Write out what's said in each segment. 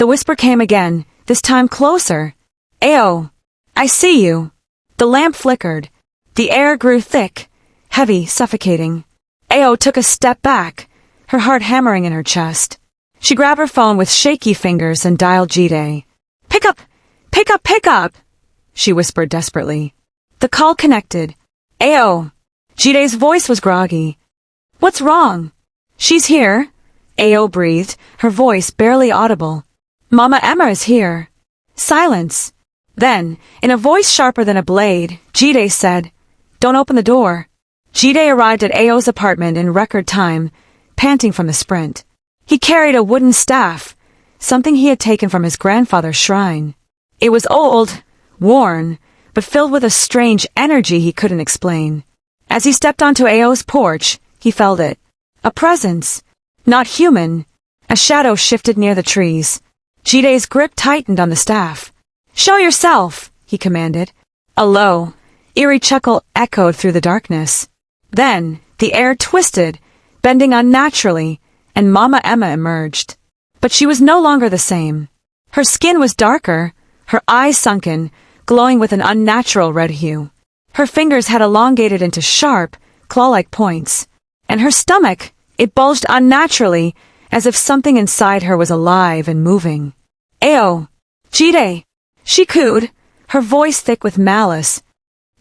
The whisper came again, this time closer. Ao, I see you. The lamp flickered. The air grew thick, heavy, suffocating. Ao took a step back, her heart hammering in her chest. She grabbed her phone with shaky fingers and dialed Jide. Pick up! Pick up! Pick up! She whispered desperately. The call connected. Ao. Jide's voice was groggy. What's wrong? She's here. Ao breathed, her voice barely audible. Mama Ema is here. Silence. Then, in a voice sharper than a blade, Jide said, Don't open the door. Jide arrived at Ao's apartment in record time, panting from the sprint. He carried a wooden staff, something he had taken from his grandfather's shrine. It was old, worn, but filled with a strange energy he couldn't explain. As he stepped onto Ao's porch, he felt it. A presence. Not human. A shadow shifted near the trees. Jide's grip tightened on the staff. Show yourself, he commanded. A low, eerie chuckle echoed through the darkness. Then, the air twisted, bending unnaturally, and Mama Ema emerged. But she was no longer the same. Her skin was darker, her eyes sunken, glowing with an unnatural red hue. Her fingers had elongated into sharp, claw-like points, and her stomach, it bulged unnaturally, as if something inside her was alive and moving. Ao! Jide! She cooed, her voice thick with malice.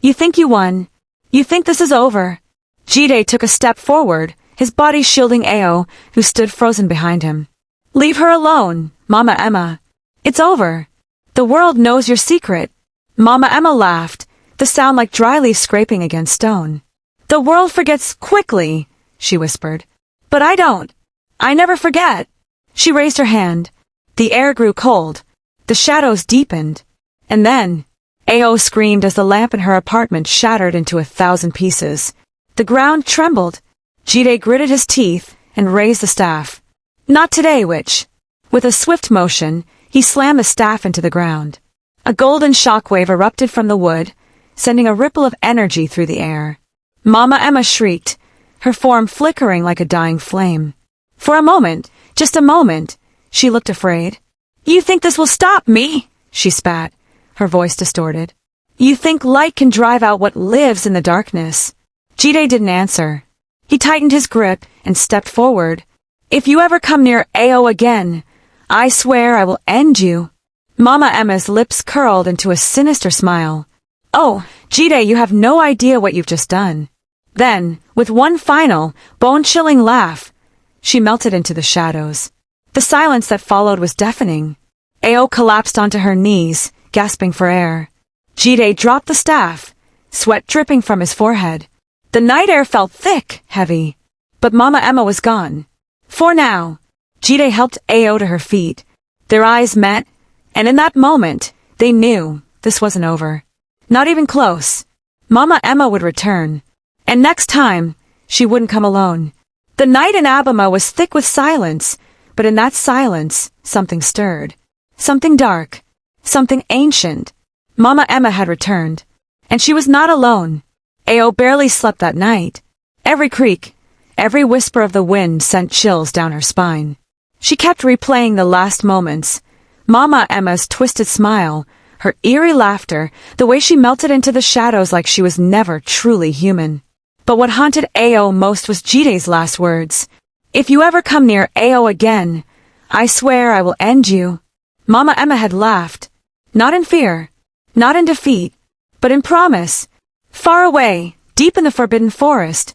You think you won? You think this is over? Jide took a step forward, his body shielding Ao, who stood frozen behind him. Leave her alone, Mama Ema. It's over. The world knows your secret. Mama Ema laughed, the sound like dry leaves scraping against stone. The world forgets quickly, she whispered. But I don't. I never forget. She raised her hand. The air grew cold. The shadows deepened. And then, Ao screamed as the lamp in her apartment shattered into 1,000 pieces. The ground trembled. Jide gritted his teeth and raised the staff. Not today, witch. With a swift motion, he slammed the staff into the ground. A golden shockwave erupted from the wood, sending a ripple of energy through the air. Mama Ema shrieked, her form flickering like a dying flame. For a moment, just a moment, she looked afraid. You think this will stop me? She spat, her voice distorted. You think light can drive out what lives in the darkness? Jide didn't answer. He tightened his grip and stepped forward. If you ever come near Ao again, I swear I will end you. Mama Ema's lips curled into a sinister smile. Oh, Jide, you have no idea what you've just done. Then, with one final, bone-chilling laugh, she melted into the shadows. The silence that followed was deafening. Ao collapsed onto her knees, gasping for air. Jide dropped the staff, sweat dripping from his forehead. The night air felt thick, heavy. But Mama Ema was gone. For now. Jide helped Ao to her feet. Their eyes met, and in that moment, they knew this wasn't over. Not even close. Mama Ema would return. And next time, she wouldn't come alone. The night in Abema was thick with silence, but in that silence, something stirred. Something dark. Something ancient. Mama Ema had returned. And she was not alone. Ao barely slept that night. Every creak, every whisper of the wind sent chills down her spine. She kept replaying the last moments. Mama Ema's twisted smile, her eerie laughter, the way she melted into the shadows like she was never truly human. But what haunted Ao most was Jide's last words. If you ever come near Ao again, I swear I will end you. Mama Ema had laughed. Not in fear, not in defeat, but in promise. Far away, deep in the forbidden forest,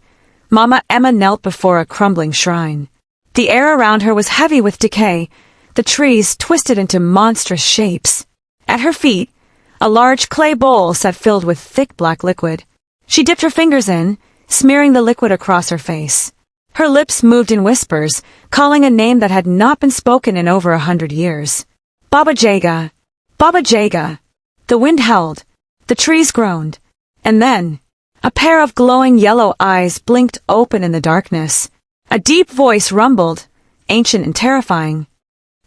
Mama Ema knelt before a crumbling shrine. The air around her was heavy with decay, the trees twisted into monstrous shapes. At her feet, a large clay bowl sat filled with thick black liquid. She dipped her fingers in, smearing the liquid across her face. Her lips moved in whispers, calling a name that had not been spoken in over 100 years. Baba Yaga. Baba Yaga. The wind howled. The trees groaned. And then, a pair of glowing yellow eyes blinked open in the darkness. A deep voice rumbled, ancient and terrifying.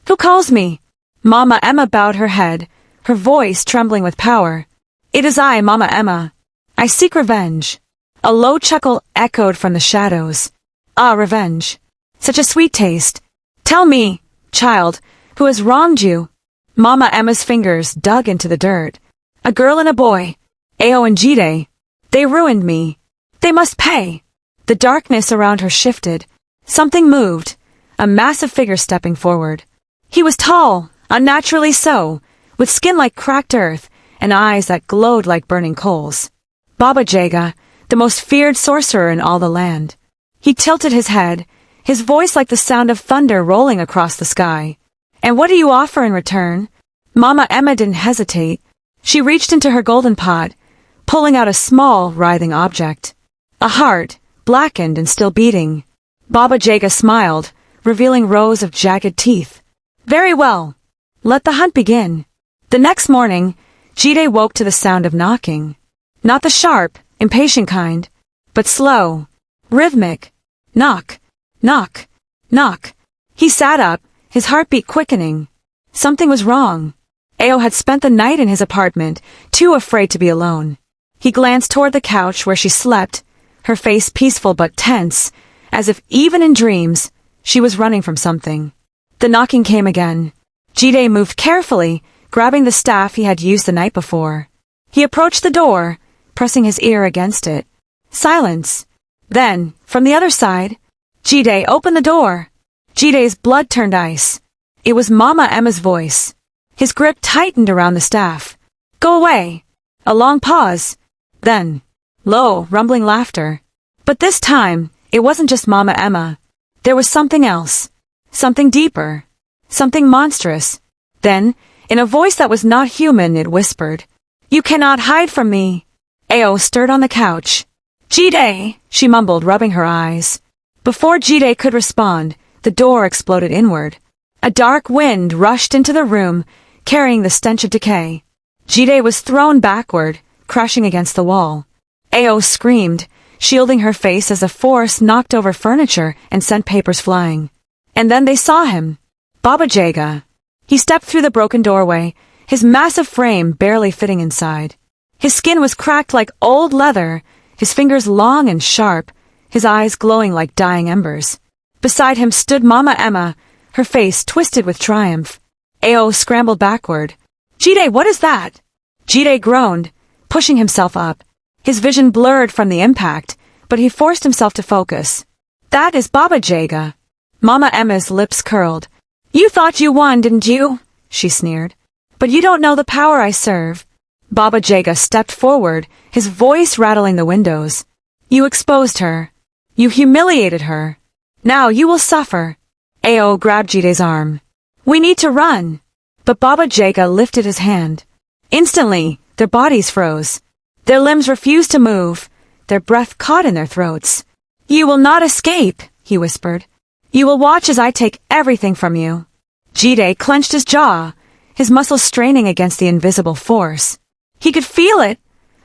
Who calls me? Mama Ema bowed her head, her voice trembling with power. It is I, Mama Ema. I seek revenge. A low chuckle echoed from the shadows. Ah, revenge. Such a sweet taste. Tell me, child, Who has wronged you? Mama Ema's fingers dug into the dirt. A girl and a boy. Ao and Jide. They ruined me. They must pay. The darkness around her shifted. Something moved. A massive figure stepping forward. He was tall, unnaturally so, with skin like cracked earth and eyes that glowed like burning coals. Baba Yaga, the most feared sorcerer in all the land. He tilted his head, his voice like the sound of thunder rolling across the sky. And what do you offer in return? Mama Ema didn't hesitate. She reached into her golden pot, pulling out a small, writhing object. A heart, blackened and still beating. Baba Yaga smiled, revealing rows of jagged teeth. Very well. Let the hunt begin. The next morning, Jide woke to the sound of knocking. Not the sharp, impatient kind, but slow, rhythmic. Knock, knock, knock. He sat up, his heartbeat quickening. Something was wrong. Ao had spent the night in his apartment, too afraid to be alone. He glanced toward the couch where she slept, her face peaceful but tense, as if even in dreams, she was running from something. The knocking came again. Jide moved carefully, grabbing the staff he had used the night before. He approached the door, pressing his ear against it. Silence. Then, from the other side, Jide opened the door. Jide's blood turned ice. It was Mama Ema's voice. His grip tightened around the staff. Go away. A long pause. Then, low, rumbling laughter. But this time, it wasn't just Mama Ema. There was something else. Something deeper. Something monstrous. Then, in a voice that was not human, it whispered, You cannot hide from me. Ao stirred on the couch. Jide, she mumbled, rubbing her eyes. Before Jide could respond, the door exploded inward. A dark wind rushed into the room, carrying the stench of decay. Jide was thrown backward, crashing against the wall. Ao screamed, shielding her face as the force knocked over furniture and sent papers flying. And then they saw him. Baba Yaga. He stepped through the broken doorway, his massive frame barely fitting inside. His skin was cracked like old leather, his fingers long and sharp, his eyes glowing like dying embers. Beside him stood Mama Ema, her face twisted with triumph. Ao scrambled backward. Jide, what is that? Jide groaned, pushing himself up. His vision blurred from the impact, but he forced himself to focus. That is Baba Yaga. Mama Ema's lips curled. You thought you won, didn't you? She sneered. But you don't know the power I serve. Baba Yaga stepped forward, his voice rattling the windows. You exposed her. You humiliated her. Now you will suffer. Ao grabbed Jide's arm. We need to run. But Baba Yaga lifted his hand. Instantly, their bodies froze. Their limbs refused to move, their breath caught in their throats. You will not escape, he whispered. You will watch as I take everything from you. Jide clenched his jaw, his muscles straining against the invisible force. He could feel it,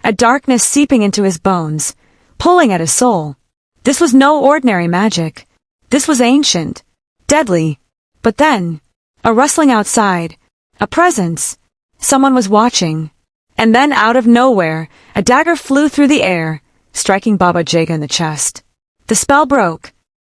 a darkness seeping into his bones, pulling at his soul. This was no ordinary magic. This was ancient, deadly. But then, a rustling outside, a presence. Someone was watching. And then out of nowhere, a dagger flew through the air, striking Baba Yaga in the chest. The spell broke.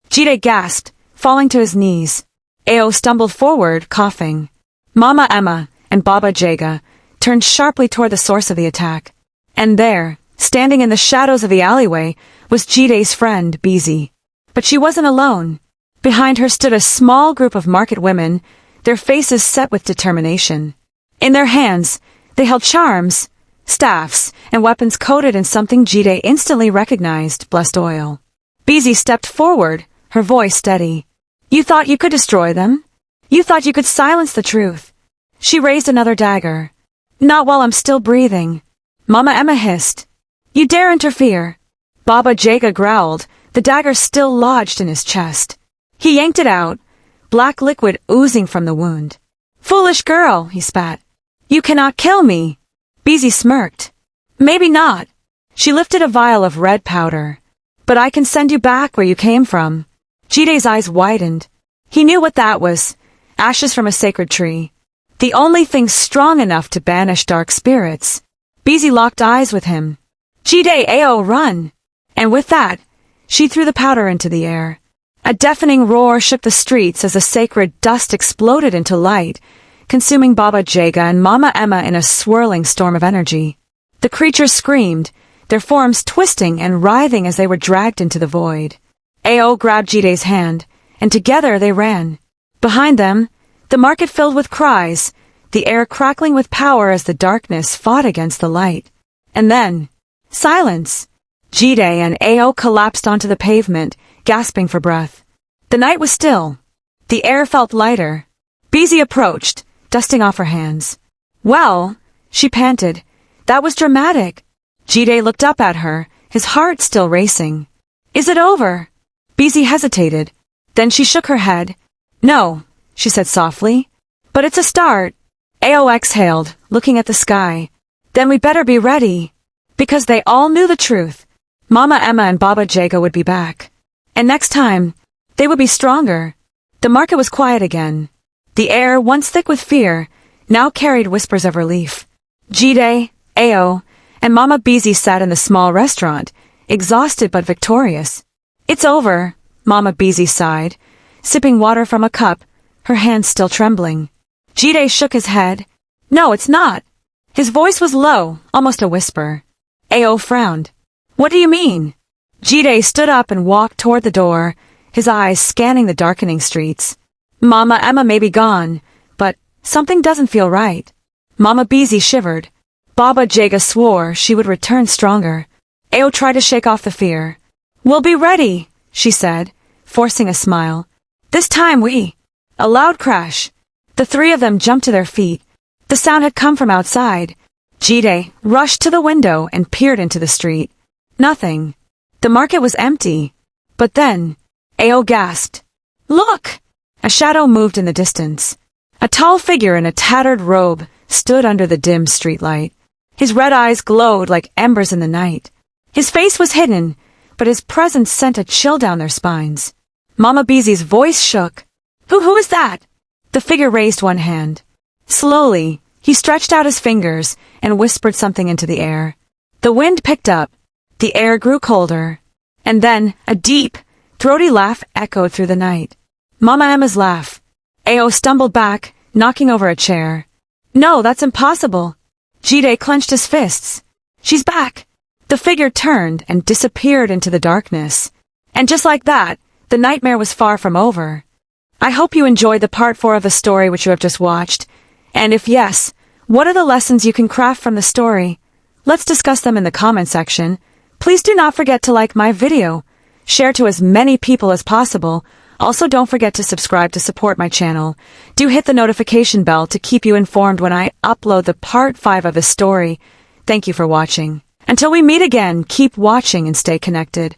Jide gasped, falling to his knees. Ao stumbled forward, coughing. Mama Ema and Baba Yaga turned sharply toward the source of the attack. And there, standing in the shadows of the alleyway, was Jide's friend, Bisi. But she wasn't alone. Behind her stood a small group of market women, their faces set with determination. In their hands, they held charms, staffs, and weapons coated in something Jide instantly recognized, blessed oil. Bisi stepped forward, her voice steady. You thought you could destroy them? You thought you could silence the truth. She raised another dagger. Not while I'm still breathing. Mama Ema hissed. You dare interfere. Baba Yaga growled, the dagger still lodged in his chest. He yanked it out, black liquid oozing from the wound. Foolish girl, he spat. You cannot kill me. Bisi smirked. Maybe not. She lifted a vial of red powder. But I can send you back where you came from. Jide's eyes widened. He knew what that was. Ashes from a sacred tree. The only thing strong enough to banish dark spirits. Bisi locked eyes with him. Jide, Ao, run! And with that, she threw the powder into the air. A deafening roar shook the streets as the sacred dust exploded into light, consuming Baba Yaga and Mama Ema in a swirling storm of energy. The creatures screamed, their forms twisting and writhing as they were dragged into the void. Ao grabbed Jide's hand, and together they ran. Behind them, the market filled with cries, the air crackling with power as the darkness fought against the light. And then, silence. Jide and Ao collapsed onto the pavement, gasping for breath. The night was still. The air felt lighter. Bisi approached, dusting off her hands. Well, she panted. That was dramatic. Jide looked up at her, his heart still racing. Is it over? Bisi hesitated. Then she shook her head. No, she said softly. But it's a start. Ao exhaled, looking at the sky. Then we better be ready. Because they all knew the truth. Mama Ema and Baba Yaga would be back. And next time, they would be stronger. The market was quiet again. The air, once thick with fear, now carried whispers of relief. Jide, Ao, and Mama Bisi sat in the small restaurant, exhausted but victorious. It's over, Mama Bisi sighed, sipping water from a cup, her hands still trembling. Jide shook his head. No, it's not. His voice was low, almost a whisper. Ao frowned. What do you mean? Jide stood up and walked toward the door, his eyes scanning the darkening streets. Mama Ema may be gone, but something doesn't feel right. Mama Bisi shivered. Baba Yaga swore she would return stronger. Ao tried to shake off the fear. We'll be ready, she said, forcing a smile. This time A loud crash. The three of them jumped to their feet. The sound had come from outside. Jide rushed to the window and peered into the street. Nothing. The market was empty. But then, Ao gasped. Look! A shadow moved in the distance. A tall figure in a tattered robe stood under the dim streetlight. His red eyes glowed like embers in the night. His face was hidden, but his presence sent a chill down their spines. Mama Bisi's voice shook. Who is that? The figure raised one hand. Slowly, he stretched out his fingers and whispered something into the air. The wind picked up. The air grew colder. And then a deep, throaty laugh echoed through the night. Mama Ema's laugh. Ao stumbled back, knocking over a chair. No, that's impossible. Jide clenched his fists. She's back. The figure turned and disappeared into the darkness. And just like that, the nightmare was far from over. I hope you enjoyed the part 4 of the story which you have just watched. And if yes, what are the lessons you can craft from the story? Let's discuss them in the comment section. Please do not forget to like my video. Share to as many people as possible. Also, don't forget to subscribe to support my channel. Do hit the notification bell to keep you informed when I upload the part 5 of the story. Thank you for watching. Until we meet again, keep watching and stay connected.